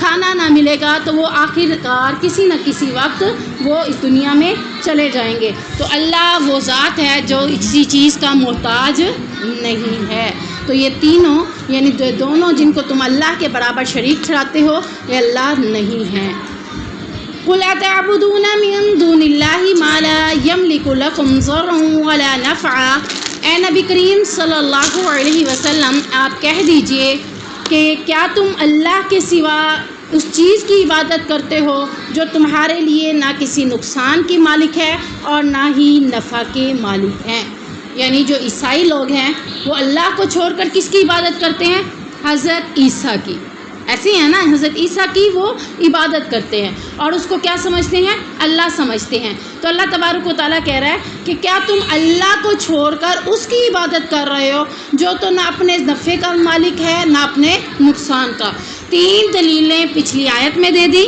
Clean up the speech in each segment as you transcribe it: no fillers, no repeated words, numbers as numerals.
کھانا نہ ملے گا تو وہ آخر کار کسی نہ کسی وقت وہ اس دنیا میں چلے جائیں گے۔ تو اللہ وہ ذات ہے جو کسی چیز کا محتاج نہیں ہے۔ تو یہ تینوں یعنی دونوں جن کو تم اللہ کے برابر شریک ٹھہراتے ہو یہ اللہ نہیں ہیں۔ قُلْ أَتَعْبُدُونَ مِن دُونِ اللَّهِ مَا لَا يَمْلِكُ لَكُمْ ضَرًّا وَلَا نَفْعًا۔ اے نبی کریم صلی اللہ علیہ وسلم آپ کہہ دیجئے کہ کیا تم اللہ کے سوا اس چیز کی عبادت کرتے ہو جو تمہارے لیے نہ کسی نقصان کی مالک ہے اور نہ ہی نفع کے مالک ہیں۔ یعنی جو عیسائی لوگ ہیں وہ اللہ کو چھوڑ کر کس کی عبادت کرتے ہیں؟ حضرت عیسیٰ کی۔ ایسے ہیں نا، حضرت عیسیٰ کی وہ عبادت کرتے ہیں اور اس کو کیا سمجھتے ہیں؟ اللہ سمجھتے ہیں۔ تو اللہ تبارک و تعالیٰ کہہ رہا ہے کہ کیا تم اللہ کو چھوڑ کر اس کی عبادت کر رہے ہو جو تو نہ اپنے نفع کا مالک ہے نہ اپنے نقصان کا۔ 3 دلیلیں پچھلی آیت میں دے دی،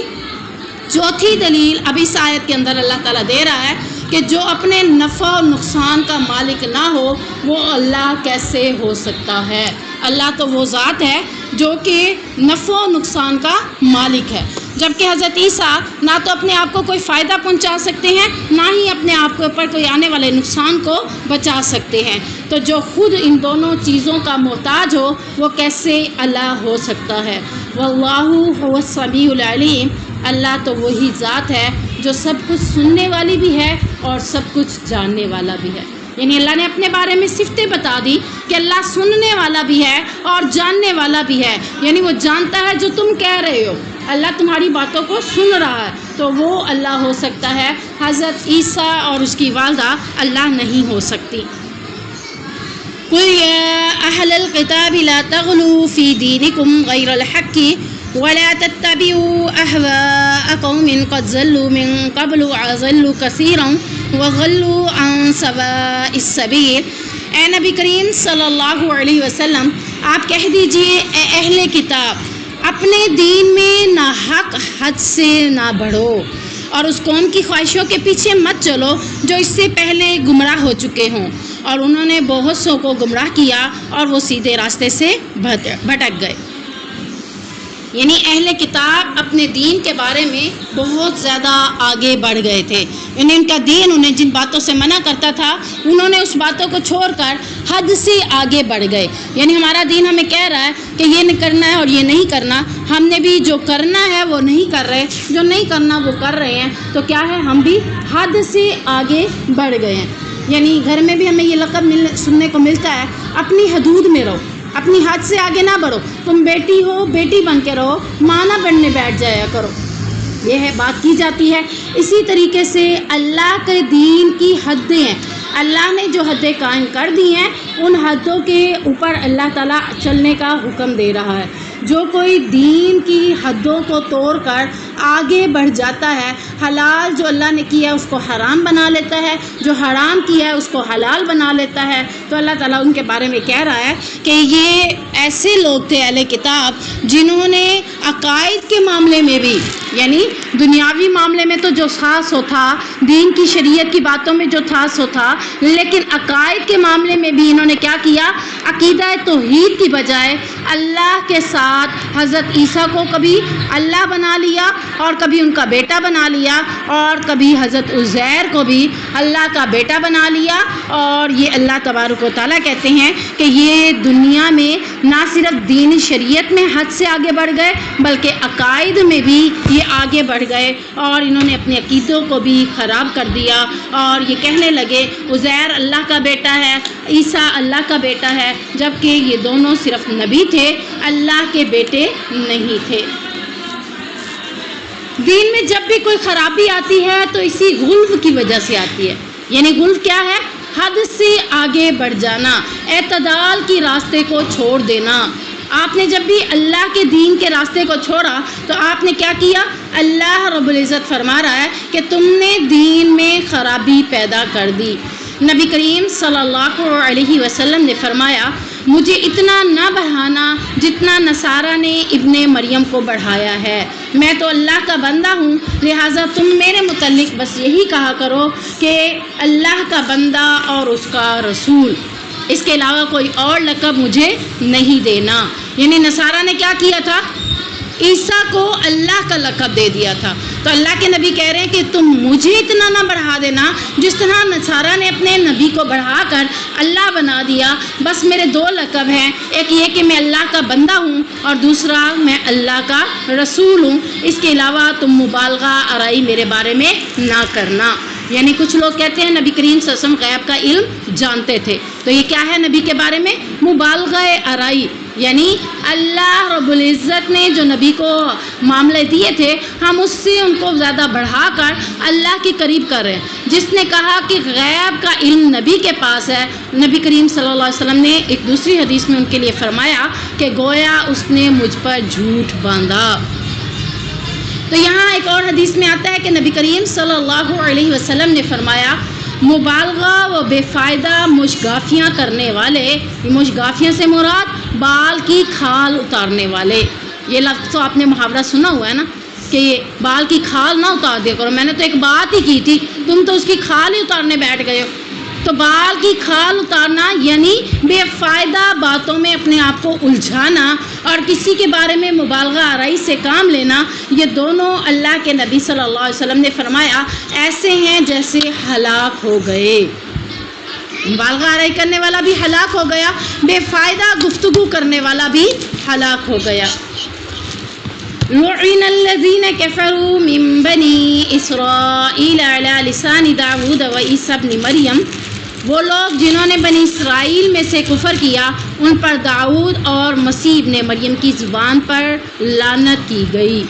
چوتھی دلیل اب اس آیت کے اندر اللہ تعالیٰ دے رہا ہے کہ جو اپنے نفع اور نقصان کا مالک نہ ہو وہ اللہ کیسے ہو سکتا ہے۔ اللہ تو وہ ذات ہے جو کہ نفع و نقصان کا مالک ہے، جبکہ حضرت عیسیٰ نہ تو اپنے آپ کو کوئی فائدہ پہنچا سکتے ہیں نہ ہی اپنے آپ کے اوپر کوئی آنے والے نقصان کو بچا سکتے ہیں۔ تو جو خود ان دونوں چیزوں کا محتاج ہو وہ کیسے اللہ ہو سکتا ہے؟ واللہ هو السمیع العلیم، اللہ تو وہی ذات ہے جو سب کچھ سننے والی بھی ہے اور سب کچھ جاننے والا بھی ہے۔ یعنی اللہ نے اپنے بارے میں صفتیں بتا دی کہ اللہ سننے والا بھی ہے اور جاننے والا بھی ہے، یعنی وہ جانتا ہے جو تم کہہ رہے ہو، اللہ تمہاری باتوں کو سن رہا ہے، تو وہ اللہ ہو سکتا ہے۔ حضرت عیسیٰ اور اس کی والدہ اللہ نہیں ہو سکتی۔ قُلْ يَا أَهْلَ الْكِتَابِ لَا تَغْلُوا فِي دِينِكُمْ غَيْرَ الْحَقِّ وَلَا تَتَّبِعُوا أَهْوَاءَ قَوْمٍ قَدْ ضَلُّوا مِن قَبْلُ وَأَضَلُّوا كَثِيرًا وَضَلُّوا عَن سَوَاءِ السَّبِيلِ۔ اے نبی کریم صلی اللہ علیہ وسلم آپ کہہ دیجئے اے اہل کتاب اپنے دین میں نہ حق حد سے نہ بڑھو اور اس قوم کی خواہشوں کے پیچھے مت چلو جو اس سے پہلے گمراہ ہو چکے ہوں، اور انہوں نے بہت سو کو گمراہ کیا اور وہ سیدھے راستے سے بھٹک گئے۔ یعنی اہل کتاب اپنے دین کے بارے میں بہت زیادہ آگے بڑھ گئے تھے، یعنی ان کا دین انہیں جن باتوں سے منع کرتا تھا انہوں نے اس باتوں کو چھوڑ کر حد سے آگے بڑھ گئے۔ یعنی ہمارا دین ہمیں کہہ رہا ہے کہ یہ نہیں کرنا ہے اور یہ نہیں کرنا، ہم نے بھی جو کرنا ہے وہ نہیں کر رہے، جو نہیں کرنا وہ کر رہے ہیں، تو کیا ہے ہم بھی حد سے آگے بڑھ گئے ہیں۔ یعنی گھر میں بھی ہمیں یہ لقب سننے کو ملتا ہے اپنی حدود میں رہو، اپنی حد سے آگے نہ بڑھو، تم بیٹی ہو بیٹی بن کے رہو، ماں نہ بننے بیٹھ جایا کرو، یہ ہے بات کی جاتی ہے۔ اسی طریقے سے اللہ کے دین کی حدیں ہیں، اللہ نے جو حدیں قائم کر دی ہیں ان حدوں کے اوپر اللہ تعالیٰ چلنے کا حکم دے رہا ہے۔ جو کوئی دین کی حدوں کو توڑ کر آگے بڑھ جاتا ہے، حلال جو اللہ نے کیا ہے اس کو حرام بنا لیتا ہے، جو حرام کیا ہے اس کو حلال بنا لیتا ہے، تو اللہ تعالیٰ ان کے بارے میں کہہ رہا ہے کہ یہ ایسے لوگ تھے اہل کتاب جنہوں نے عقائد کے معاملے میں بھی، یعنی دنیاوی معاملے میں تو جو خاص ہو تھا، دین کی شریعت کی باتوں میں جو خاص ہو تھا، لیکن عقائد کے معاملے میں بھی انہوں نے کیا کیا؟ عقیدہ توحید کی بجائے اللہ کے ساتھ حضرت عیسیٰ کو کبھی اللہ بنا لیا اور کبھی ان کا بیٹا بنا لیا، اور کبھی حضرت عزیر کو بھی اللہ کا بیٹا بنا لیا۔ اور یہ اللہ تبارک و تعالیٰ کہتے ہیں کہ یہ دنیا میں نہ صرف دین شریعت میں حد سے آگے بڑھ گئے بلکہ عقائد میں بھی یہ آگے بڑھ گئے، اور انہوں نے اپنے عقیدوں کو بھی خراب کر دیا، اور یہ کہنے لگے عزیر اللہ کا بیٹا ہے، عیسیٰ اللہ کا بیٹا ہے، جبکہ یہ دونوں صرف نبی تھے، اللہ کے بیٹے نہیں تھے۔ دین میں جب بھی کوئی خرابی آتی ہے تو اسی غلو کی وجہ سے آتی ہے۔ یعنی غلو کیا ہے؟ حد سے آگے بڑھ جانا، اعتدال کی راستے کو چھوڑ دینا۔ آپ نے جب بھی اللہ کے دین کے راستے کو چھوڑا تو آپ نے کیا کیا؟ اللہ رب العزت فرما رہا ہے کہ تم نے دین میں خرابی پیدا کر دی۔ نبی کریم صلی اللہ علیہ وسلم نے فرمایا مجھے اتنا نہ بڑھانا جتنا نصارہ نے ابن مریم کو بڑھایا ہے، میں تو اللہ کا بندہ ہوں، لہٰذا تم میرے متعلق بس یہی کہا کرو کہ اللہ کا بندہ اور اس کا رسول، اس کے علاوہ کوئی اور لقب مجھے نہیں دینا۔ یعنی نصارہ نے کیا کیا تھا عیسیٰ کو اللہ کا لقب دے دیا تھا۔ تو اللہ کے نبی کہہ رہے ہیں کہ تم مجھے اتنا نہ بڑھا دینا جس طرح نصارہ نے اپنے نبی کو بڑھا کر اللہ بنا دیا۔ بس میرے دو لقب ہیں، ایک یہ کہ میں اللہ کا بندہ ہوں اور دوسرا میں اللہ کا رسول ہوں۔ اس کے علاوہ تم مبالغہ آرائی میرے بارے میں نہ کرنا۔ یعنی کچھ لوگ کہتے ہیں نبی کریم صلی اللہ علیہ وسلم غیب کا علم جانتے تھے، تو یہ کیا ہے نبی کے بارے میں؟ مبالغہ آرائی، یعنی اللہ رب العزت نے جو نبی کو معاملے دیے تھے ہم اس سے ان کو زیادہ بڑھا کر اللہ کے قریب کر رہے ہیں۔ جس نے کہا کہ غیب کا علم نبی کے پاس ہے، نبی کریم صلی اللہ علیہ وسلم نے ایک دوسری حدیث میں ان کے لیے فرمایا کہ گویا اس نے مجھ پر جھوٹ باندھا۔ تو یہاں ایک اور حدیث میں آتا ہے کہ نبی کریم صلی اللہ علیہ وسلم نے فرمایا مبالغہ و بے فائدہ مشگافیاں کرنے والے، مشگافیاں سے مراد بال کی کھال اتارنے والے۔ یہ لفظ تو آپ نے محاورہ سنا ہوا ہے نا کہ یہ بال کی کھال نہ اتار دیا کرو، میں نے تو ایک بات ہی کی تھی، تم تو اس کی کھال ہی اتارنے بیٹھ گئے ہو۔ تو بال کی کھال اتارنا یعنی بے فائدہ باتوں میں اپنے آپ کو الجھانا اور کسی کے بارے میں مبالغہ آرائی سے کام لینا، یہ دونوں اللہ کے نبی صلی اللہ علیہ وسلم نے فرمایا ایسے ہیں جیسے ہلاک ہو گئے۔ مبالغہ آرائی کرنے والا بھی ہلاک ہو گیا، بے فائدہ گفتگو کرنے والا بھی ہلاک ہو گیا۔ لعن الذین کفروا من بنی اسرائیل علی لسان داود و عیسی ابن مریم، وہ لوگ جنہوں نے بنی اسرائیل میں سے کفر کیا ان پر داؤد اور مسیح ابن مریم کی زبان پر لعنت کی گئی۔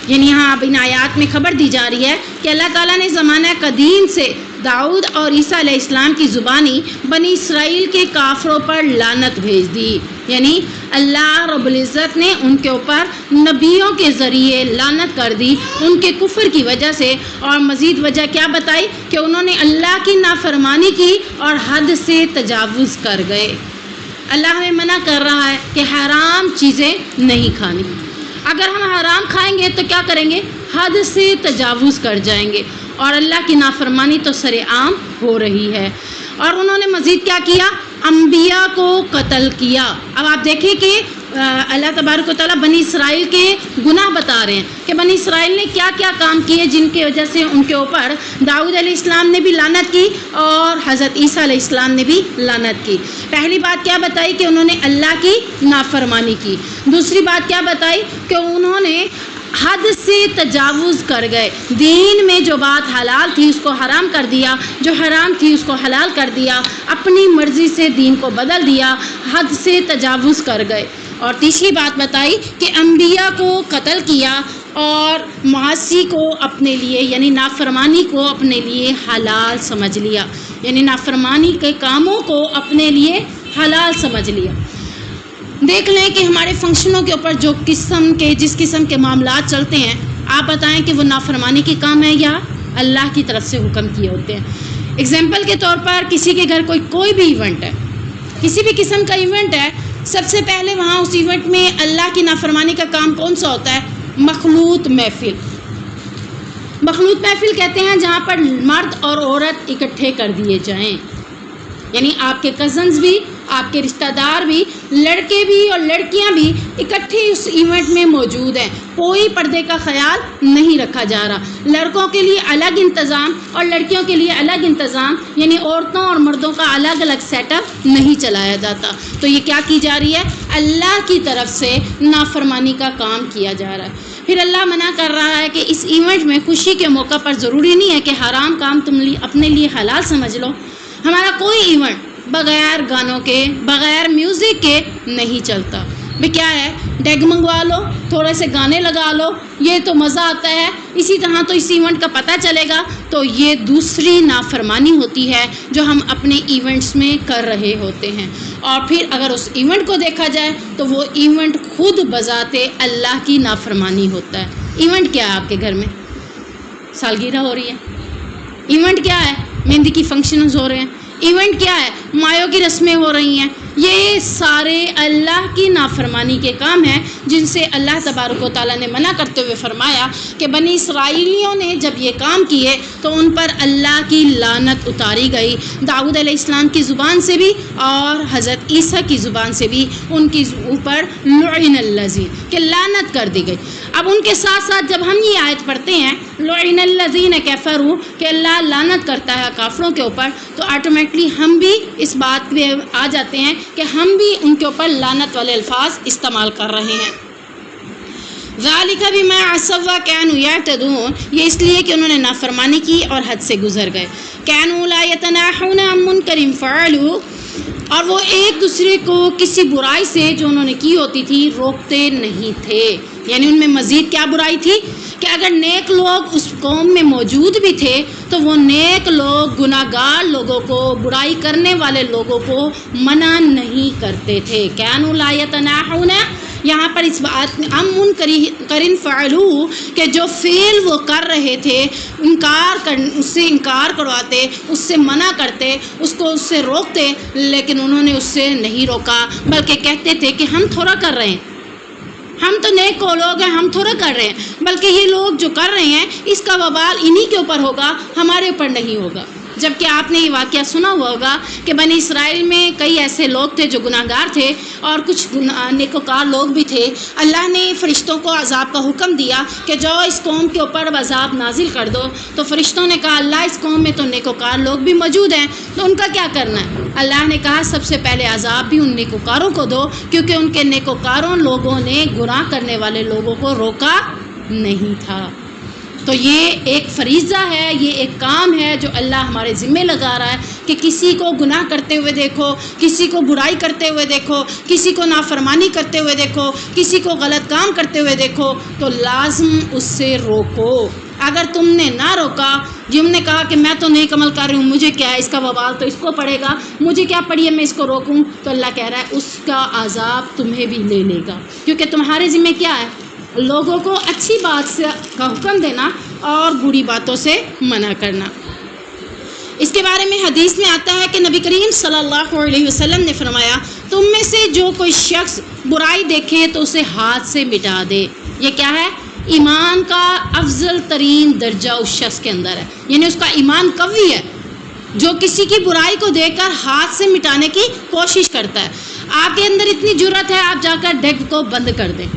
یعنی یہاں اب ان آیات میں خبر دی جا رہی ہے کہ اللہ تعالیٰ نے زمانہ قدیم سے داؤد اور عیسیٰ علیہ السلام کی زبانی بنی اسرائیل کے کافروں پر لعنت بھیج دی۔ یعنی اللہ رب العزت نے ان کے اوپر نبیوں کے ذریعے لعنت کر دی ان کے کفر کی وجہ سے، اور مزید وجہ کیا بتائی کہ انہوں نے اللہ کی نافرمانی کی اور حد سے تجاوز کر گئے۔ اللہ ہمیں منع کر رہا ہے کہ حرام چیزیں نہیں کھانی، اگر ہم حرام کھائیں گے تو کیا کریں گے؟ حد سے تجاوز کر جائیں گے، اور اللہ کی نافرمانی تو سر عام ہو رہی ہے۔ اور انہوں نے مزید کیا کیا؟ انبیاء کو قتل کیا۔ اب آپ دیکھیں کہ اللہ تبارک و تعالیٰ بنی اسرائیل کے گناہ بتا رہے ہیں کہ بنی اسرائیل نے کیا کیا کام کیے جن کی وجہ سے ان کے اوپر داؤد علیہ السلام نے بھی لعنت کی اور حضرت عیسیٰ علیہ السلام نے بھی لعنت کی۔ پہلی بات کیا بتائی کہ انہوں نے اللہ کی نافرمانی کی۔ دوسری بات کیا بتائی کہ انہوں نے حد سے تجاوز کر گئے، دین میں جو بات حلال تھی اس کو حرام کر دیا، جو حرام تھی اس کو حلال کر دیا، اپنی مرضی سے دین کو بدل دیا، حد سے تجاوز کر گئے۔ اور تیسری بات بتائی کہ انبیاء کو قتل کیا اور معاصی کو اپنے لیے یعنی نافرمانی کو اپنے لیے حلال سمجھ لیا، یعنی نافرمانی کے کاموں کو اپنے لیے حلال سمجھ لیا۔ دیکھ لیں کہ ہمارے فنکشنوں کے اوپر جس قسم کے معاملات چلتے ہیں، آپ بتائیں کہ وہ نافرمانی کے کام ہیں یا اللہ کی طرف سے حکم کیے ہوتے ہیں۔ اگزامپل کے طور پر کسی کے گھر کوئی بھی ایونٹ ہے، کسی بھی قسم کا ایونٹ ہے، سب سے پہلے وہاں اس ایونٹ میں اللہ کی نافرمانی کا کام کون سا ہوتا ہے؟ مخلوط محفل۔ مخلوط محفل کہتے ہیں جہاں پر مرد اور عورت اکٹھے کر دیے جائیں، یعنی آپ کے کزنز بھی، آپ کے رشتہ دار بھی، لڑکے بھی اور لڑکیاں بھی اکٹھے اس ایونٹ میں موجود ہیں، کوئی پردے کا خیال نہیں رکھا جا رہا، لڑکوں کے لیے الگ انتظام اور لڑکیوں کے لیے الگ انتظام، یعنی عورتوں اور مردوں کا الگ الگ سیٹ اپ نہیں چلایا جاتا۔ تو یہ کیا کی جا رہی ہے؟ اللہ کی طرف سے نافرمانی کا کام کیا جا رہا ہے۔ پھر اللہ منع کر رہا ہے کہ اس ایونٹ میں خوشی کے موقع پر ضروری نہیں ہے کہ حرام کام تم اپنے لیے حلال سمجھ لو۔ ہمارا کوئی ایونٹ بغیر گانوں کے، بغیر میوزک کے نہیں چلتا۔ بھی کیا ہے، ڈیگ منگوا لو، تھوڑے سے گانے لگا لو، یہ تو مزہ آتا ہے، اسی طرح تو اس ایونٹ کا پتہ چلے گا۔ تو یہ دوسری نافرمانی ہوتی ہے جو ہم اپنے ایونٹس میں کر رہے ہوتے ہیں۔ اور پھر اگر اس ایونٹ کو دیکھا جائے تو وہ ایونٹ خود بذات اللہ کی نافرمانی ہوتا ہے۔ ایونٹ کیا ہے آپ کے گھر میں؟ سالگرہ ہو رہی ہے۔ ایونٹ کیا ہے؟ مہندی کی فنکشنز ہو رہے ہیں۔ ایونٹ کیا ہے؟ مایوں کی رسمیں ہو رہی ہیں۔ یہ سارے اللہ کی نافرمانی کے کام ہیں جن سے اللہ تبارک و تعالیٰ نے منع کرتے ہوئے فرمایا کہ بنی اسرائیلیوں نے جب یہ کام کیے تو ان پر اللہ کی لعنت اتاری گئی، داؤد علیہ السلام کی زبان سے بھی اور حضرت عیسیٰ کی زبان سے بھی ان کی اوپر لعن الذین کہ لعنت کر دی گئی۔ اب ان کے ساتھ ساتھ جب ہم یہ آیت پڑھتے ہیں لعن الذین کفروا کہ اللہ لعنت کرتا ہے کافروں کے اوپر، تو آٹومیٹلی ہم بھی اس بات پہ آ جاتے ہیں کہ ہم بھی ان کے اوپر لعنت والے الفاظ استعمال کر رہے ہیں۔ ذالک بما عصوا وکانوا یعتدون، یہ اس لیے کہ انہوں نے نافرمانی کی اور حد سے گزر گئے۔ کانوا لا یتناہون عن منکر فعلوا، اور وہ ایک دوسرے کو کسی برائی سے جو انہوں نے کی ہوتی تھی روکتے نہیں تھے۔ یعنی ان میں مزید کیا برائی تھی کہ اگر نیک لوگ اس قوم میں موجود بھی تھے تو وہ نیک لوگ گناہ گار لوگوں کو، برائی کرنے والے لوگوں کو منع نہیں کرتے تھے۔ کانوا لا یتناہون، یہاں پر اس بات ام منکر فعلوا کہ جو فعل وہ کر رہے تھے اس سے انکار کرواتے، اس سے منع کرتے، اس کو اس سے روکتے، لیکن انہوں نے اس سے نہیں روکا بلکہ کہتے تھے کہ ہم تھوڑا کر رہے ہیں، ہم تو نیک لوگ ہیں، ہم تھوڑا کر رہے ہیں، بلکہ یہ لوگ جو کر رہے ہیں اس کا وبال انہی کے اوپر ہوگا، ہمارے اوپر نہیں ہوگا۔ جبکہ آپ نے یہ واقعہ سنا ہوا ہوگا کہ بنی اسرائیل میں کئی ایسے لوگ تھے جو گناہ گار تھے اور کچھ نیکوکار لوگ بھی تھے۔ اللہ نے فرشتوں کو عذاب کا حکم دیا کہ جو اس قوم کے اوپر عذاب نازل کر دو، تو فرشتوں نے کہا اللہ اس قوم میں تو نیکوکار لوگ بھی موجود ہیں، تو ان کا کیا کرنا ہے؟ اللہ نے کہا سب سے پہلے عذاب بھی ان نیکوکاروں کو دو، کیونکہ ان کے نیکوکاروں لوگوں نے گناہ کرنے والے لوگوں کو روکا نہیں تھا۔ تو یہ ایک فریضہ ہے، یہ ایک کام ہے جو اللہ ہمارے ذمہ لگا رہا ہے کہ کسی کو گناہ کرتے ہوئے دیکھو، کسی کو برائی کرتے ہوئے دیکھو، کسی کو نافرمانی کرتے ہوئے دیکھو، کسی کو غلط کام کرتے ہوئے دیکھو تو لازم اس سے روکو۔ اگر تم نے نہ روکا، جن نے کہا کہ میں تو نیک عمل کر رہی ہوں، مجھے کیا ہے، اس کا وبال تو اس کو پڑے گا، مجھے کیا پڑی ہے میں اس کو روکوں، تو اللہ کہہ رہا ہے اس کا عذاب تمہیں بھی لے لے گا، کیونکہ تمہارے ذمہ کیا ہے؟ لوگوں کو اچھی بات سے کا حکم دینا اور بری باتوں سے منع کرنا۔ اس کے بارے میں حدیث میں آتا ہے کہ نبی کریم صلی اللہ علیہ وسلم نے فرمایا تم میں سے جو کوئی شخص برائی دیکھے تو اسے ہاتھ سے مٹا دے۔ یہ کیا ہے؟ ایمان کا افضل ترین درجہ اس شخص کے اندر ہے، یعنی اس کا ایمان قوی ہے جو کسی کی برائی کو دیکھ کر ہاتھ سے مٹانے کی کوشش کرتا ہے۔ آپ کے اندر اتنی جرأت ہے آپ جا کر ڈیگ کو بند کر دیں،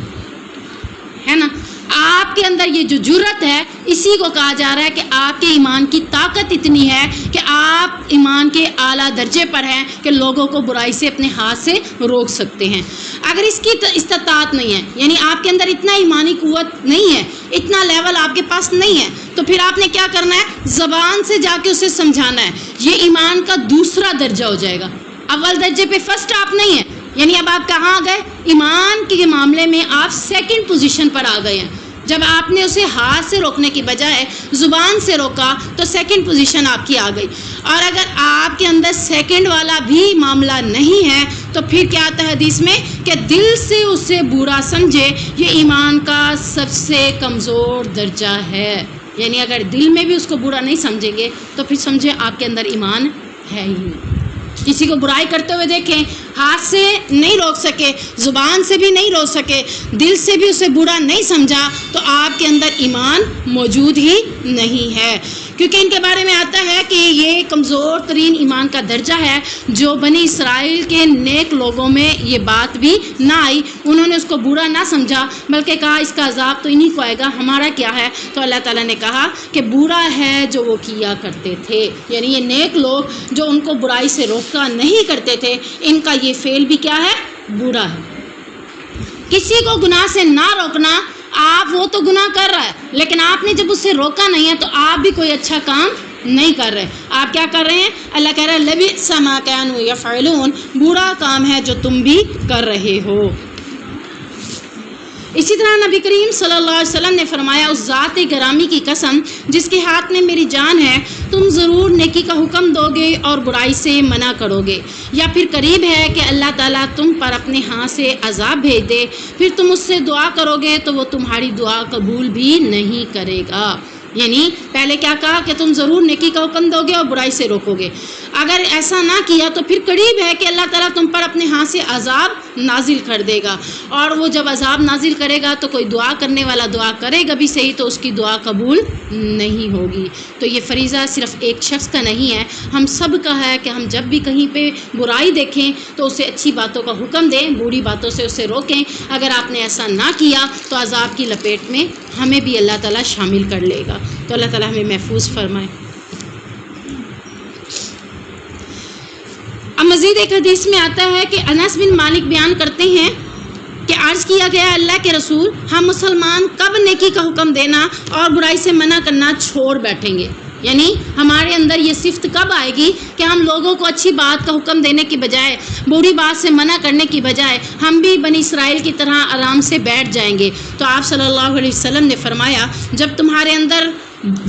ہے نا؟ آپ کے اندر یہ جو جرأت ہے اسی کو کہا جا رہا ہے کہ آپ کے ایمان کی طاقت اتنی ہے کہ آپ ایمان کے اعلیٰ درجے پر ہیں کہ لوگوں کو برائی سے اپنے ہاتھ سے روک سکتے ہیں۔ اگر اس کی استطاعت نہیں ہے، یعنی آپ کے اندر اتنا ایمانی قوت نہیں ہے، اتنا لیول آپ کے پاس نہیں ہے، تو پھر آپ نے کیا کرنا ہے؟ زبان سے جا کے اسے سمجھانا ہے۔ یہ ایمان کا دوسرا درجہ ہو جائے گا، اول درجے پہ فرسٹ آپ نہیں ہیں، یعنی اب آپ کہاں آ گئے؟ ایمان کے معاملے میں آپ سیکنڈ پوزیشن پر آ گئے ہیں۔ جب آپ نے اسے ہاتھ سے روکنے کی بجائے زبان سے روکا تو سیکنڈ پوزیشن آپ کی آ گئی۔ اور اگر آپ کے اندر سیکنڈ والا بھی معاملہ نہیں ہے تو پھر کیا آتا ہے حدیث میں کہ دل سے اسے برا سمجھے، یہ ایمان کا سب سے کمزور درجہ ہے۔ یعنی اگر دل میں بھی اس کو برا نہیں سمجھیں گے تو پھر سمجھیں آپ کے اندر ایمان ہے ہی نہیں۔ کسی کو برائی کرتے ہوئے دیکھیں، ہاتھ سے نہیں روک سکے، زبان سے بھی نہیں روک سکے، دل سے بھی اسے برا نہیں سمجھا، تو آپ کے اندر ایمان موجود ہی نہیں ہے۔ کیونکہ ان کے بارے میں آتا ہے کہ یہ کمزور ترین ایمان کا درجہ ہے جو بنی اسرائیل کے نیک لوگوں میں یہ بات بھی نہ آئی، انہوں نے اس کو برا نہ سمجھا بلکہ کہا اس کا عذاب تو انہی کو آئے گا، ہمارا کیا ہے؟ تو اللہ تعالیٰ نے کہا کہ برا ہے جو وہ کیا کرتے تھے، یعنی یہ نیک لوگ جو ان کو برائی سے روکا نہیں کرتے تھے، ان کا یہ فعل بھی کیا ہے؟ برا ہے۔ کسی کو گناہ سے نہ روکنا، آپ وہ تو گناہ کر رہا ہے لیکن آپ نے جب اسے روکا نہیں ہے تو آپ بھی کوئی اچھا کام نہیں کر رہے۔ آپ کیا کر رہے ہیں؟ اللہ کہہ رہا ہے لبئس ما کانوا یفعلون، برا کام ہے جو تم بھی کر رہے ہو۔ اسی طرح نبی کریم صلی اللہ علیہ وسلم نے فرمایا اس ذات گرامی کی قسم جس کے ہاتھ میں میری جان ہے، تم ضرور نیکی کا حکم دو گے اور برائی سے منع کرو گے، یا پھر قریب ہے کہ اللہ تعالیٰ تم پر اپنے ہاتھ سے عذاب بھیج دے، پھر تم اس سے دعا کرو گے تو وہ تمہاری دعا قبول بھی نہیں کرے گا۔ یعنی پہلے کیا کہا کہ تم ضرور نیکی کا حکم دو گے اور برائی سے روکو گے۔ اگر ایسا نہ کیا تو پھر قریب ہے کہ اللہ تعالیٰ تم پر اپنے ہاتھ سے عذاب نازل کر دے گا، اور وہ جب عذاب نازل کرے گا تو کوئی دعا کرنے والا دعا کرے گا بھی صحیح تو اس کی دعا قبول نہیں ہوگی۔ تو یہ فریضہ صرف ایک شخص کا نہیں ہے، ہم سب کا ہے کہ ہم جب بھی کہیں پہ برائی دیکھیں تو اسے اچھی باتوں کا حکم دیں، بری باتوں سے اسے روکیں۔ اگر آپ نے ایسا نہ کیا تو عذاب کی لپیٹ میں ہمیں بھی اللہ تعالیٰ شامل کر لے گا۔ تو اللہ تعالیٰ ہمیں محفوظ فرمائے۔ اب مزید ایک حدیث میں آتا ہے کہ انس بن مالک بیان کرتے ہیں کہ عرض کیا گیا اللہ کے رسول، ہم مسلمان کب نیکی کا حکم دینا اور برائی سے منع کرنا چھوڑ بیٹھیں گے؟ یعنی ہمارے اندر یہ صفت کب آئے گی کہ ہم لوگوں کو اچھی بات کا حکم دینے کی بجائے بری بات سے منع کرنے کی بجائے ہم بھی بنی اسرائیل کی طرح آرام سے بیٹھ جائیں گے؟ تو آپ صلی اللہ علیہ وسلم نے فرمایا، جب تمہارے اندر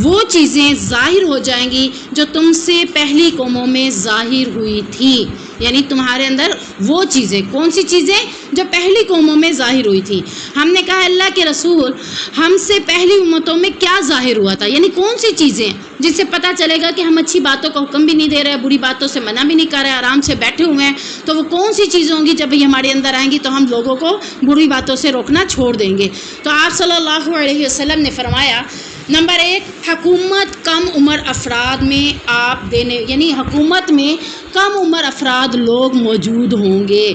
وہ چیزیں ظاہر ہو جائیں گی جو تم سے پہلی قوموں میں ظاہر ہوئی تھیں۔ یعنی تمہارے اندر وہ چیزیں، کون سی چیزیں؟ جو پہلی قوموں میں ظاہر ہوئی تھیں۔ ہم نے کہا اللہ کے رسول، ہم سے پہلی امتوں میں کیا ظاہر ہوا تھا؟ یعنی کون سی چیزیں جس سے پتہ چلے گا کہ ہم اچھی باتوں کا حکم بھی نہیں دے رہے، بری باتوں سے منع بھی نہیں کر رہے، آرام سے بیٹھے ہوئے ہیں؟ تو وہ کون سی چیزیں ہوں گی جب یہ ہمارے اندر آئیں گی تو ہم لوگوں کو بری باتوں سے روکنا چھوڑ دیں گے؟ تو آپ صلی اللہ علیہ وسلم نے فرمایا، نمبر 1، حکومت کم عمر افراد میں آپ دینے، یعنی حکومت میں کم عمر افراد لوگ موجود ہوں گے۔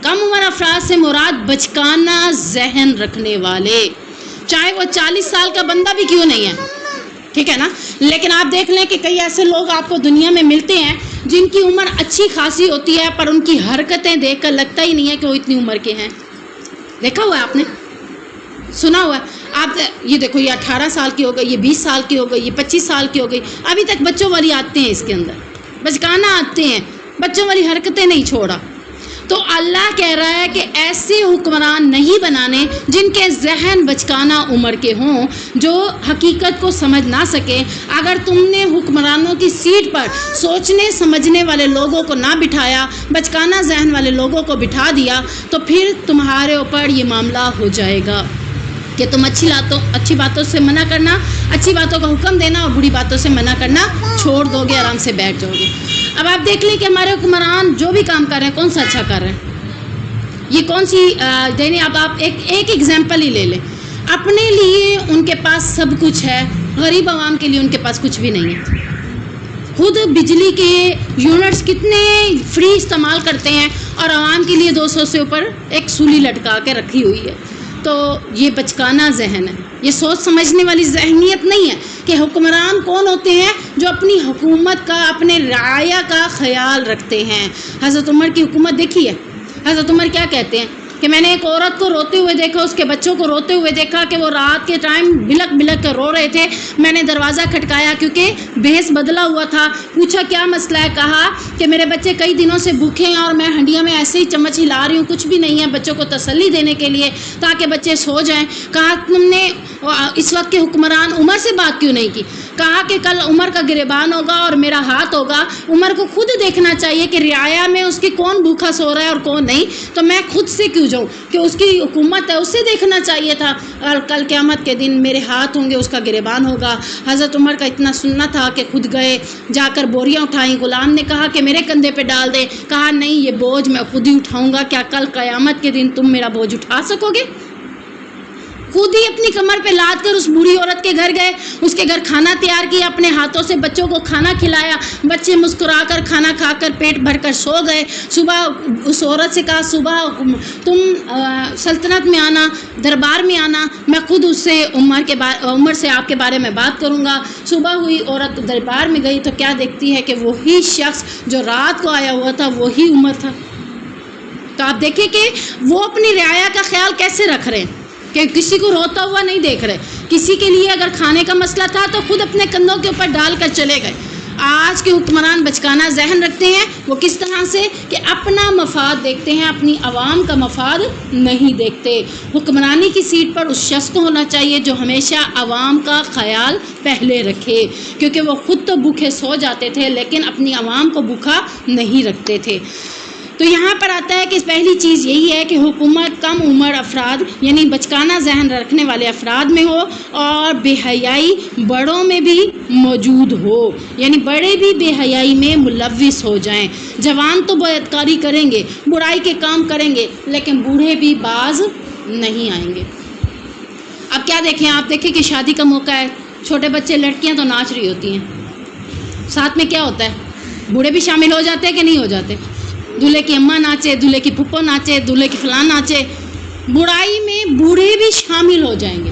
کم عمر افراد سے مراد بچکانہ ذہن رکھنے والے، چاہے وہ 40 سال کا بندہ بھی کیوں نہیں ہے، ٹھیک ہے نا؟ لیکن آپ دیکھ لیں کہ کئی ایسے لوگ آپ کو دنیا میں ملتے ہیں جن کی عمر اچھی خاصی ہوتی ہے پر ان کی حرکتیں دیکھ کر لگتا ہی نہیں ہے کہ وہ اتنی عمر کے ہیں۔ دیکھا ہوا ہے آپ نے، سنا ہوا ہے؟ آپ یہ دیکھو، یہ 18 سال کی ہو گئی، یہ 20 سال کی ہو گئی، یہ 25 سال کی ہو گئی، ابھی تک بچوں والی آتے ہیں، اس کے اندر بچکانا آتے ہیں، بچوں والی حرکتیں نہیں چھوڑا۔ تو اللہ کہہ رہا ہے کہ ایسے حکمران نہیں بنانے جن کے ذہن بچکانہ عمر کے ہوں، جو حقیقت کو سمجھ نہ سکیں۔ اگر تم نے حکمرانوں کی سیٹ پر سوچنے سمجھنے والے لوگوں کو نہ بٹھایا، بچکانہ ذہن والے لوگوں کو بٹھا دیا، تو پھر تمہارے اوپر یہ معاملہ ہو جائے گا کہ تم اچھی باتوں سے منع کرنا، اچھی باتوں کا حکم دینا اور بری باتوں سے منع کرنا چھوڑ دو گے، آرام سے بیٹھ جاؤ گے۔ اب آپ دیکھ لیں کہ ہمارے حکمران جو بھی کام کر رہے ہیں کون سا اچھا کر رہے ہیں؟ یہ کون سی یعنی اب آپ ایک ایگزامپل ہی لے لیں، اپنے لیے ان کے پاس سب کچھ ہے، غریب عوام کے لیے ان کے پاس کچھ بھی نہیں ہے۔ خود بجلی کے یونٹس کتنے فری استعمال کرتے ہیں اور عوام کے لیے 200 سے اوپر ایک سولی لٹکا کے رکھی ہوئی ہے۔ تو یہ بچکانہ ذہن ہے، یہ سوچ سمجھنے والی ذہنیت نہیں ہے کہ حکمران کون ہوتے ہیں جو اپنی حکومت کا، اپنے رعایا کا خیال رکھتے ہیں۔ حضرت عمر کی حکومت دیکھی ہے، حضرت عمر کیا کہتے ہیں کہ میں نے ایک عورت کو روتے ہوئے دیکھا، اس کے بچوں کو روتے ہوئے دیکھا کہ وہ رات کے ٹائم بلک بلک کر رو رہے تھے۔ میں نے دروازہ کھٹکایا کیونکہ بھیس بدلا ہوا تھا، پوچھا کیا مسئلہ ہے؟ کہا کہ میرے بچے کئی دنوں سے بھوکے ہیں اور میں ہنڈیا میں ایسے ہی چمچ ہلا رہی ہوں، کچھ بھی نہیں ہے، بچوں کو تسلی دینے کے لیے تاکہ بچے سو جائیں۔ کہا تم نے اس وقت کے حکمران عمر سے بات کیوں نہیں کی؟ کہا کہ کل عمر کا گریبان ہوگا اور میرا ہاتھ ہوگا، عمر کو خود دیکھنا چاہیے کہ رعایا میں اس کی کون بھوکا سو رہا ہے اور کون نہیں، تو میں خود سے کیوں جاؤں کہ اس کی حکومت ہے، اسے دیکھنا چاہیے تھا، اور کل قیامت کے دن میرے ہاتھ ہوں گے، اس کا گریبان ہوگا۔ حضرت عمر کا اتنا سننا تھا کہ خود گئے، جا کر بوریاں اٹھائیں، غلام نے کہا کہ میرے کندھے پہ ڈال دے، کہا نہیں، یہ بوجھ میں خود ہی اٹھاؤں گا، کیا کل قیامت کے دن تم میرا بوجھ اٹھا سکو گے؟ خود ہی اپنی کمر پہ لاد کر اس بوڑھی عورت کے گھر گئے، اس کے گھر کھانا تیار کیا، اپنے ہاتھوں سے بچوں کو کھانا کھلایا، بچے مسکرا کر کھانا کھا کر پیٹ بھر کر سو گئے۔ صبح اس عورت سے کہا صبح تم سلطنت میں آنا، دربار میں آنا، میں خود اس سے عمر سے آپ کے بارے میں بات کروں گا۔ صبح ہوئی، عورت دربار میں گئی تو کیا دیکھتی ہے کہ وہی شخص جو رات کو آیا ہوا تھا وہی عمر تھا۔ تو آپ دیکھیں کہ وہ اپنی رعایا کا خیال کیسے رکھ رہے ہیں کہ کسی کو روتا ہوا نہیں دیکھ رہے، کسی کے لیے اگر کھانے کا مسئلہ تھا تو خود اپنے کندھوں کے اوپر ڈال کر چلے گئے۔ آج کے حکمران بچکانہ ذہن رکھتے ہیں، وہ کس طرح سے کہ اپنا مفاد دیکھتے ہیں، اپنی عوام کا مفاد نہیں دیکھتے۔ حکمرانی کی سیٹ پر اس شخص کو ہونا چاہیے جو ہمیشہ عوام کا خیال پہلے رکھے، کیونکہ وہ خود تو بھوکے سو جاتے تھے لیکن اپنی عوام کو بھوکا نہیں رکھتے تھے۔ تو یہاں پر آتا ہے کہ پہلی چیز یہی ہے کہ حکومت کم عمر افراد یعنی بچکانہ ذہن رکھنے والے افراد میں ہو، اور بے حیائی بڑوں میں بھی موجود ہو، یعنی بڑے بھی بے حیائی میں ملوث ہو جائیں۔ جوان تو بدکاری کریں گے، برائی کے کام کریں گے، لیکن بوڑھے بھی باز نہیں آئیں گے۔ اب کیا دیکھیں، آپ دیکھیں کہ شادی کا موقع ہے، چھوٹے بچے لڑکیاں تو ناچ رہی ہوتی ہیں، ساتھ میں کیا ہوتا ہے، بوڑھے بھی شامل ہو جاتے ہیں کہ نہیں ہو جاتے؟ دولہے کی اماں ناچے، دولہے کی پھپھو ناچے، دولہے کی فلاں ناچے، برائی میں بوڑھے بھی شامل ہو جائیں گے،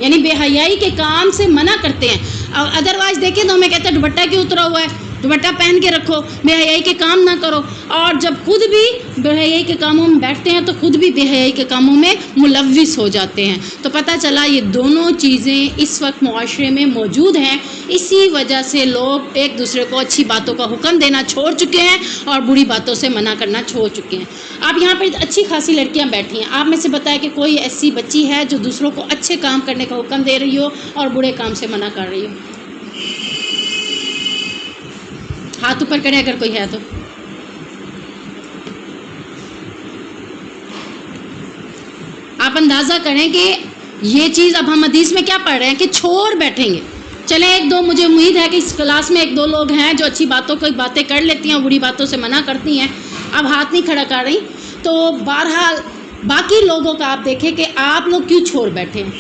یعنی بے حیائی کے کام سے منع کرتے ہیں۔ اور ادروائز دیکھیں تو ہمیں کہتے ہیں دوپٹہ کیوں اترا ہوا ہے، دوپٹہ پہن کے رکھو، بے حیائی کے کام نہ کرو، اور جب خود بھی بے حیائی کے کاموں میں بیٹھتے ہیں تو خود بھی بے حیائی کے کاموں میں ملوث ہو جاتے ہیں۔ تو پتہ چلا یہ دونوں چیزیں اس وقت معاشرے میں موجود ہیں، اسی وجہ سے لوگ ایک دوسرے کو اچھی باتوں کا حکم دینا چھوڑ چکے ہیں اور بری باتوں سے منع کرنا چھوڑ چکے ہیں۔ آپ یہاں پہ اچھی خاصی لڑکیاں بیٹھی ہیں، آپ میں سے بتائیں کہ کوئی ایسی بچی ہے جو دوسروں کو اچھے کام کرنے کا حکم دے رہی ہو اور برے کام سے منع کر رہی ہو؟ ہاتھ اوپر کریں اگر کوئی ہے تو۔ آپ اندازہ کریں کہ یہ چیز اب ہم حدیث میں کیا پڑھ رہے ہیں کہ چھوڑ بیٹھیں گے۔ چلیں ایک دو، مجھے امید ہے کہ اس کلاس میں ایک دو لوگ ہیں جو اچھی باتوں کو باتیں کر لیتی ہیں اور بری باتوں سے منع کرتی ہیں، اب ہاتھ نہیں کھڑا کر رہی۔ تو بہرحال باقی لوگوں کا آپ دیکھیں کہ آپ لوگ کیوں چھوڑ بیٹھے ہیں،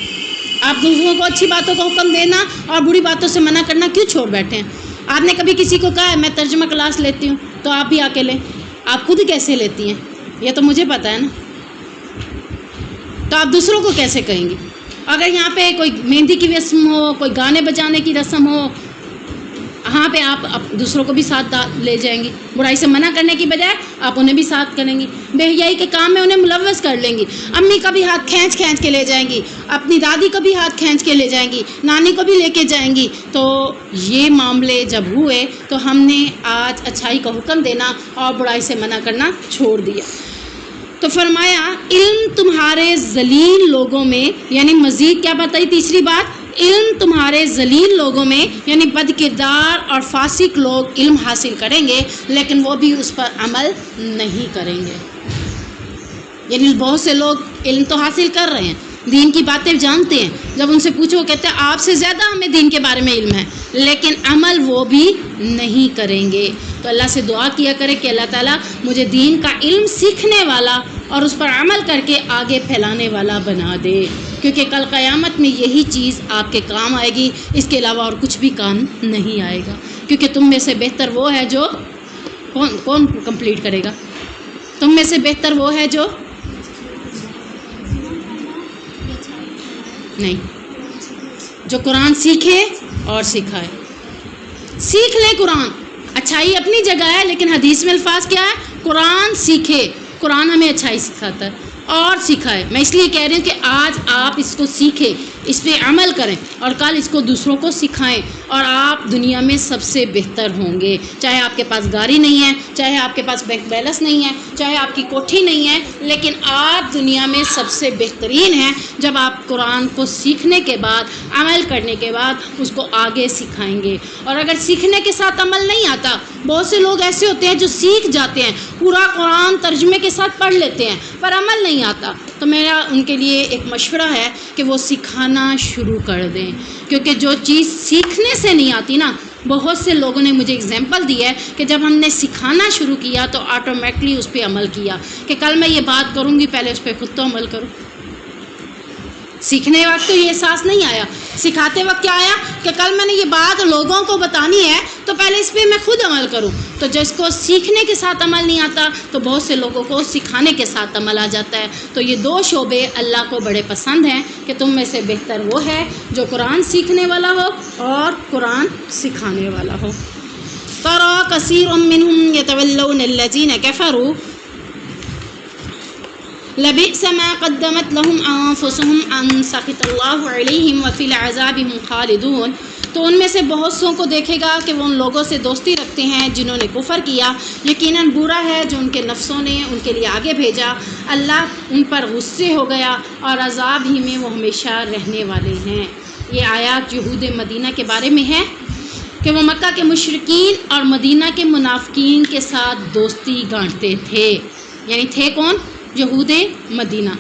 آپ دوسروں کو اچھی باتوں کا حکم دینا اور بری باتوں سے منع کرنا کیوں چھوڑ بیٹھے ہیں؟ آپ نے کبھی کسی کو کہا ہے میں ترجمہ کلاس لیتی ہوں تو آپ بھی آ کے لیں؟ آپ خود کیسے لیتی ہیں یہ تو مجھے پتہ ہے نا، تو آپ دوسروں کو کیسے کہیں گی؟ اگر یہاں پہ کوئی مہندی کی رسم ہو، کوئی گانے بجانے کی رسم ہو، وہاں پہ آپ دوسروں کو بھی ساتھ لے جائیں گی، برائی سے منع کرنے کی بجائے آپ انہیں بھی ساتھ کریں گی، بے حیائی کے کام میں انہیں ملوث کر لیں گی، امی کا بھی ہاتھ کھینچ کھینچ کے لے جائیں گی، اپنی دادی کا بھی ہاتھ کھینچ کے لے جائیں گی، نانی کو بھی لے کے جائیں گی۔ تو یہ معاملے جب ہوئے تو ہم نے آج اچھائی کا حکم دینا اور برائی سے منع کرنا چھوڑ دیا۔ تو فرمایا علم تمہارے ذلیل لوگوں میں، یعنی مزید کیا بتائی تیسری بات، علم تمہارے ذلیل لوگوں میں یعنی بد کردار اور فاسق لوگ علم حاصل کریں گے لیکن وہ بھی اس پر عمل نہیں کریں گے۔ یعنی بہت سے لوگ علم تو حاصل کر رہے ہیں، دین کی باتیں جانتے ہیں، جب ان سے پوچھو وہ کہتے ہیں آپ سے زیادہ ہمیں دین کے بارے میں علم ہے، لیکن عمل وہ بھی نہیں کریں گے۔ تو اللہ سے دعا کیا کرے کہ اللہ تعالیٰ مجھے دین کا علم سیکھنے والا اور اس پر عمل کر کے آگے پھیلانے والا بنا دے، کیونکہ کل قیامت میں یہی چیز آپ کے کام آئے گی، اس کے علاوہ اور کچھ بھی کام نہیں آئے گا، کیونکہ تم میں سے بہتر وہ ہے جو کون کمپلیٹ کرے گا؟ تم میں سے بہتر وہ ہے جو نہیں، جو قرآن سیکھے اور سکھائے۔ سیکھ لیں قرآن، اچھائی اپنی جگہ ہے، لیکن حدیث میں الفاظ کیا ہے؟ قرآن سیکھے، قرآن ہمیں اچھائی سکھاتا ہے اور سکھائے۔ میں اس لیے کہہ رہی ہوں کہ آج آپ اس کو سیکھیں، اس پہ عمل کریں اور کل اس کو دوسروں کو سکھائیں، اور آپ دنیا میں سب سے بہتر ہوں گے۔ چاہے آپ کے پاس گاڑی نہیں ہے، چاہے آپ کے پاس بینک بیلنس نہیں ہے، چاہے آپ کی کوٹھی نہیں ہے، لیکن آپ دنیا میں سب سے بہترین ہیں جب آپ قرآن کو سیکھنے کے بعد، عمل کرنے کے بعد اس کو آگے سکھائیں گے۔ اور اگر سیکھنے کے ساتھ عمل نہیں آتا، بہت سے لوگ ایسے ہوتے ہیں جو سیکھ جاتے ہیں، پورا قرآن ترجمے کے ساتھ پڑھ لیتے ہیں پر عمل نہیں آتا، تو میرا ان کے لیے ایک مشورہ ہے کہ وہ سکھانا شروع کر دیں، کیونکہ جو چیز سیکھنے سے نہیں آتی نا، بہت سے لوگوں نے مجھے اگزامپل دی ہے کہ جب ہم نے سکھانا شروع کیا تو آٹومیٹکلی اس پہ عمل کیا کہ کل میں یہ بات کروں گی، پہلے اس پہ خود تو عمل کروں۔ سیکھنے وقت تو یہ احساس نہیں آیا، سکھاتے وقت کیا آیا کہ کل میں نے یہ بات لوگوں کو بتانی ہے تو پہلے اس پہ میں خود عمل کروں۔ تو جس کو سیکھنے کے ساتھ عمل نہیں آتا تو بہت سے لوگوں کو سکھانے کے ساتھ عمل آ جاتا ہے۔ تو یہ دو شعبے اللہ کو بڑے پسند ہیں کہ تم میں سے بہتر وہ ہے جو قرآن سیکھنے والا ہو اور قرآن سکھانے والا ہو۔ تَرَى كَثِيرًا مِّنْهُمْ يَتَوَلَّوْنَ الَّذِينَ كَفَرُوا لَبِئْسَ مَا قَدَّمَتْ لَهُمْ أَنفُسُهُمْ أَن سَخِطَ اللَّهُ عَلَيْهِمْ وَفِي الْعَذَابِ هُمْ خَالِدُونَ۔ تو ان میں سے بہت سوں کو دیکھے گا کہ وہ ان لوگوں سے دوستی رکھتے ہیں جنہوں نے کفر کیا، یقیناً برا ہے جو ان کے نفسوں نے ان کے لیے آگے بھیجا، اللہ ان پر غصے ہو گیا اور عذاب ہی میں وہ ہمیشہ رہنے والے ہیں۔ یہ آیات یہود مدینہ کے بارے میں ہے۔ کہ وہ مکہ کے مشرکین اور مدینہ کے منافقین کے ساتھ دوستی گانٹتے تھے. یعنی تھے کون؟ یہود مدینہ.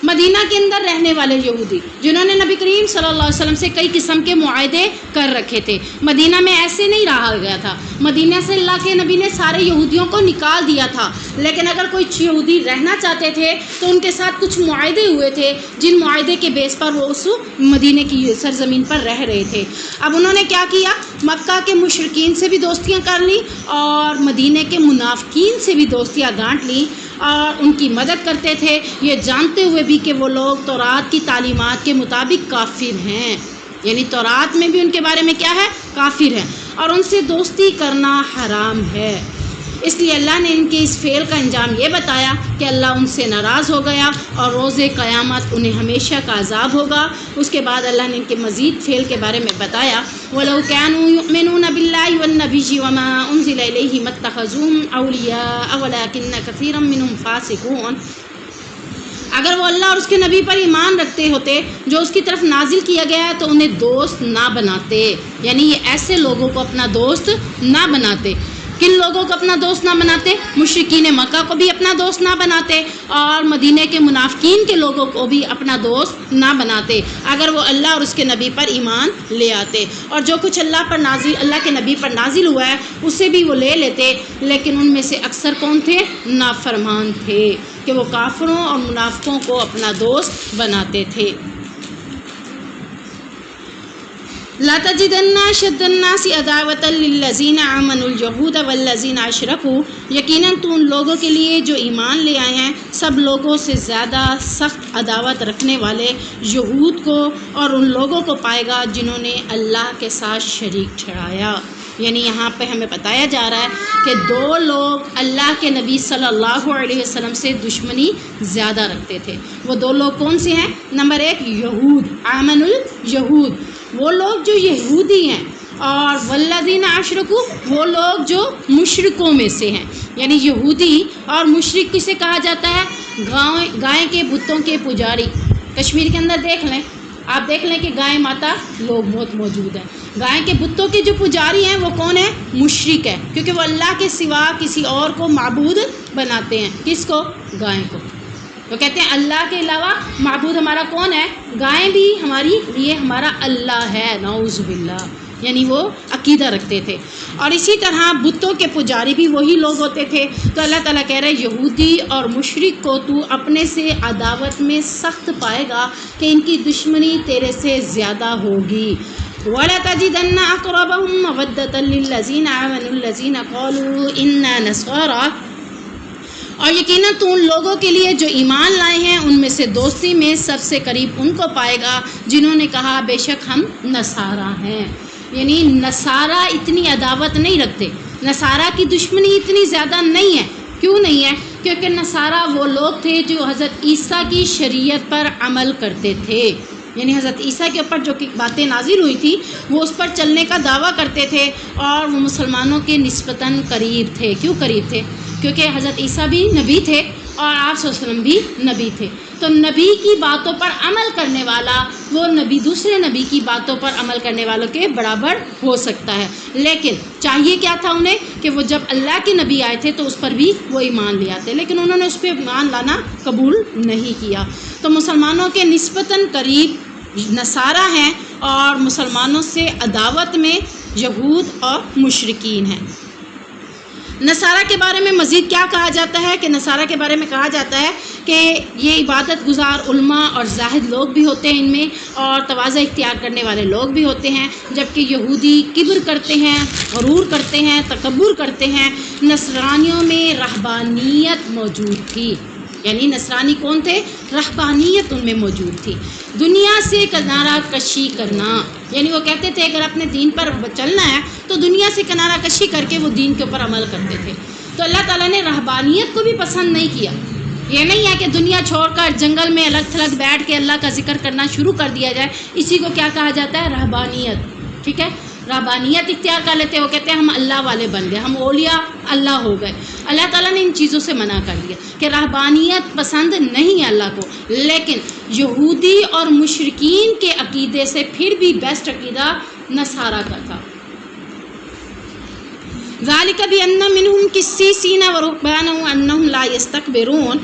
مدینہ کے اندر رہنے والے یہودی جنہوں نے نبی کریم صلی اللہ علیہ وسلم سے کئی قسم کے معاہدے کر رکھے تھے. مدینہ میں ایسے نہیں رہا گیا تھا. مدینہ سے اللہ کے نبی نے سارے یہودیوں کو نکال دیا تھا، لیکن اگر کوئی یہودی رہنا چاہتے تھے تو ان کے ساتھ کچھ معاہدے ہوئے تھے، جن معاہدے کے بیس پر وہ اس مدینہ کی سرزمین پر رہ رہے تھے. اب انہوں نے کیا کیا؟ مکہ کے مشرکین سے بھی دوستیاں کر لیں اور مدینہ کے منافقین سے بھی دوستیاں گانٹ لیں اور ان کی مدد کرتے تھے، یہ جانتے ہوئے بھی کہ وہ لوگ تورات کی تعلیمات کے مطابق کافر ہیں. یعنی تورات میں بھی ان کے بارے میں کیا ہے؟ کافر ہے، اور ان سے دوستی کرنا حرام ہے. اس لیے اللہ نے ان کے اس فعل کا انجام یہ بتایا کہ اللہ ان سے ناراض ہو گیا اور روز قیامت انہیں ہمیشہ کا عذاب ہوگا. اس کے بعد اللہ نے ان کے مزید فعل کے بارے میں بتایا وَلَوْ كَانُوا يُؤْمِنُونَ بِاللَّهِ وَالنَّبِيِّ وَمَا أُنزِلَ إِلَيْهِ مَا اتَّخَذُوهُمْ أَوْلِيَاءَ وَلَكِنَّ كَثِيرًا مِّنْهُمْ فَاسِقُونَ. اگر وہ اللہ اور اس کے نبی پر ایمان رکھتے ہوتے جو اس کی طرف نازل کیا گیا ہے تو انہیں دوست نہ بناتے. یعنی یہ ایسے لوگوں کو اپنا دوست نہ بناتے. کن لوگوں کو اپنا دوست نہ بناتے؟ مشرکین مکہ کو بھی اپنا دوست نہ بناتے اور مدینہ کے منافقین کے لوگوں کو بھی اپنا دوست نہ بناتے اگر وہ اللہ اور اس کے نبی پر ایمان لے آتے. اور جو کچھ اللہ کے نبی پر نازل ہوا ہے اسے بھی وہ لے لیتے، لیکن ان میں سے اکثر کون تھے؟ نافرمان تھے کہ وہ کافروں اور منافقوں کو اپنا دوست بناتے تھے. لا تجدن اشد الناس عداوۃ للذین آمنوا اليہود والذین اشرکوا. یقیناً تو ان لوگوں کے لیے جو ایمان لے آئے ہیں سب لوگوں سے زیادہ سخت عداوت رکھنے والے یہود کو اور ان لوگوں کو پائے گا جنہوں نے اللہ کے ساتھ شریک ٹھہرایا. یعنی یہاں پہ ہمیں بتایا جا رہا ہے کہ دو لوگ اللہ کے نبی صلی اللہ علیہ وسلم سے دشمنی زیادہ رکھتے تھے. وہ دو لوگ کون سے ہیں؟ نمبر 1 یہود، آمن الیہود، وہ لوگ جو یہودی ہیں، اور والذین اشرکوا، وہ لوگ جو مشرکوں میں سے ہیں. یعنی یہودی اور مشرک کسے کہا جاتا ہے؟ گائے کے بتوں کے پجاری. کشمیر کے اندر دیکھ لیں، آپ دیکھ لیں کہ گائے ماتا لوگ بہت موجود ہیں. گائے کے بتوں کے جو پجاری ہیں وہ کون ہے؟ مشرک ہے، کیونکہ وہ اللہ کے سوا کسی اور کو معبود بناتے ہیں. کس کو؟ گائے کو. تو کہتے ہیں اللہ کے علاوہ معبود ہمارا کون ہے؟ گائے بھی ہماری لیے ہمارا اللہ ہے. نعوذ باللہ. یعنی وہ عقیدہ رکھتے تھے. اور اسی طرح بتوں کے پجاری بھی وہی لوگ ہوتے تھے. تو اللہ تعالیٰ کہہ رہے ہیں یہودی اور مشرک کو تو اپنے سے عداوت میں سخت پائے گا کہ ان کی دشمنی تیرے سے زیادہ ہوگی. وَلَتَجِدَنَّ أَقْرَبَهُمْ مَوَدَّةً لِلَّذِينَ آمَنُوا الَّذِينَ قَالُوا إِنَّا نَصَارَىٰ. اور یقیناً تو ان لوگوں کے لیے جو ایمان لائے ہیں ان میں سے دوستی میں سب سے قریب ان کو پائے گا جنہوں نے کہا بے شک ہم نصارہ ہیں. یعنی نصارہ اتنی عداوت نہیں رکھتے، نصارہ کی دشمنی اتنی زیادہ نہیں ہے. کیوں نہیں ہے؟ کیونکہ نصارہ وہ لوگ تھے جو حضرت عیسیٰ کی شریعت پر عمل کرتے تھے. یعنی حضرت عیسیٰ کے اوپر جو باتیں نازل ہوئی تھی وہ اس پر چلنے کا دعویٰ کرتے تھے اور وہ مسلمانوں کے نسبتاً قریب تھے. کیوں قریب تھے؟ کیونکہ حضرت عیسیٰ بھی نبی تھے اور آپ صلی اللہ علیہ وسلم بھی نبی تھے. تو نبی کی باتوں پر عمل کرنے والا وہ نبی دوسرے نبی کی باتوں پر عمل کرنے والوں کے برابر ہو سکتا ہے. لیکن چاہیے کیا تھا انہیں کہ وہ جب اللہ کے نبی آئے تھے تو اس پر بھی وہ ایمان لے آتے، لیکن انہوں نے اس پہ ایمان لانا قبول نہیں کیا. تو مسلمانوں کے نسبتاً قریب نصارہ ہیں اور مسلمانوں سے عداوت میں یہود اور مشرکین ہیں. نصارہ کے بارے میں مزید کیا کہا جاتا ہے کہ نصارہ کے بارے میں کہا جاتا ہے کہ یہ عبادت گزار علماء اور زاہد لوگ بھی ہوتے ہیں ان میں، اور تواضع اختیار کرنے والے لوگ بھی ہوتے ہیں، جبکہ یہودی کبر کرتے ہیں، غرور کرتے ہیں، تکبر کرتے ہیں. نصرانیوں میں رہبانیت موجود تھی. یعنی نصرانی کون تھے؟ رہبانیت ان میں موجود تھی. دنیا سے کنارہ کشی کرنا، یعنی وہ کہتے تھے اگر اپنے دین پر چلنا ہے تو دنیا سے کنارہ کشی کر کے وہ دین کے اوپر عمل کرتے تھے. تو اللہ تعالیٰ نے رہبانیت کو بھی پسند نہیں کیا. یہ نہیں ہے کہ دنیا چھوڑ کر جنگل میں الگ تھلگ بیٹھ کے اللہ کا ذکر کرنا شروع کر دیا جائے. اسی کو کیا کہا جاتا ہے؟ رہبانیت. ٹھیک ہے، رہبانیت اختیار کر لیتے، وہ کہتے ہیں ہم اللہ والے بن گئے، ہم اولیاء اللہ ہو گئے. اللہ تعالیٰ نے ان چیزوں سے منع کر دیا کہ رہبانیت پسند نہیں ہے اللہ کو. لیکن یہودی اور مشرکین کے عقیدے سے پھر بھی بیسٹ عقیدہ نصارہ کا تھا. ذَلِكَ بِأَنَّ مِنْهُمْ قِسِّيسِينَ وَرُهْبَانًا وَأَنَّهُمْ لَا يَسْتَكْبِرُونَ،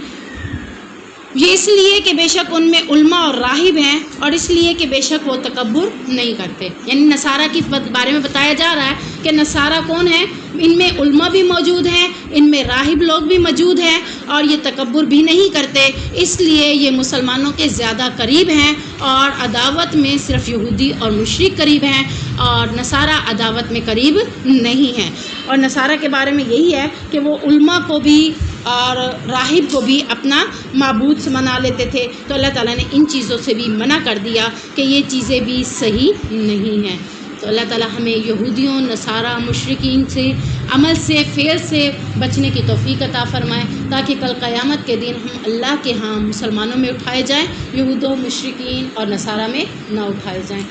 یہ اس لیے کہ بے شک ان میں علماء اور راہب ہیں، اور اس لیے کہ بے شک وہ تکبر نہیں کرتے. یعنی نصارہ کے بارے میں بتایا جا رہا ہے کہ نصارہ کون ہیں، ان میں علماء بھی موجود ہیں، ان میں راہب لوگ بھی موجود ہیں، اور یہ تکبر بھی نہیں کرتے، اس لیے یہ مسلمانوں کے زیادہ قریب ہیں، اور عداوت میں صرف یہودی اور مشرک قریب ہیں، اور نصارہ عداوت میں قریب نہیں ہیں. اور نصارہ کے بارے میں یہی ہے کہ وہ علماء کو بھی اور راہب کو بھی اپنا معبود منا لیتے تھے. تو اللہ تعالیٰ نے ان چیزوں سے بھی منع کر دیا کہ یہ چیزیں بھی صحیح نہیں ہیں. تو اللہ تعالیٰ ہمیں یہودیوں، نصارہ، مشرکین سے، عمل سے، فعل سے بچنے کی توفیق عطا فرمائے، تاکہ کل قیامت کے دن ہم اللہ کے ہاں مسلمانوں میں اٹھائے جائیں، یہودوں، مشرکین اور نصارہ میں نہ اٹھائے جائیں.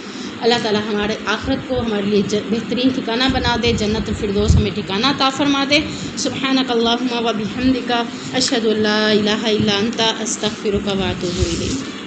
اللہ تعالیٰ ہمارے آخرت کو ہمارے لیے بہترین ٹھکانہ بنا دے، جنت الفردوس ہمیں ٹھکانہ عطا فرما دے. سبحانک اللہم و بحمدک، اشہد ان لا الہ الا انت، استغفرک و اتوب الیک.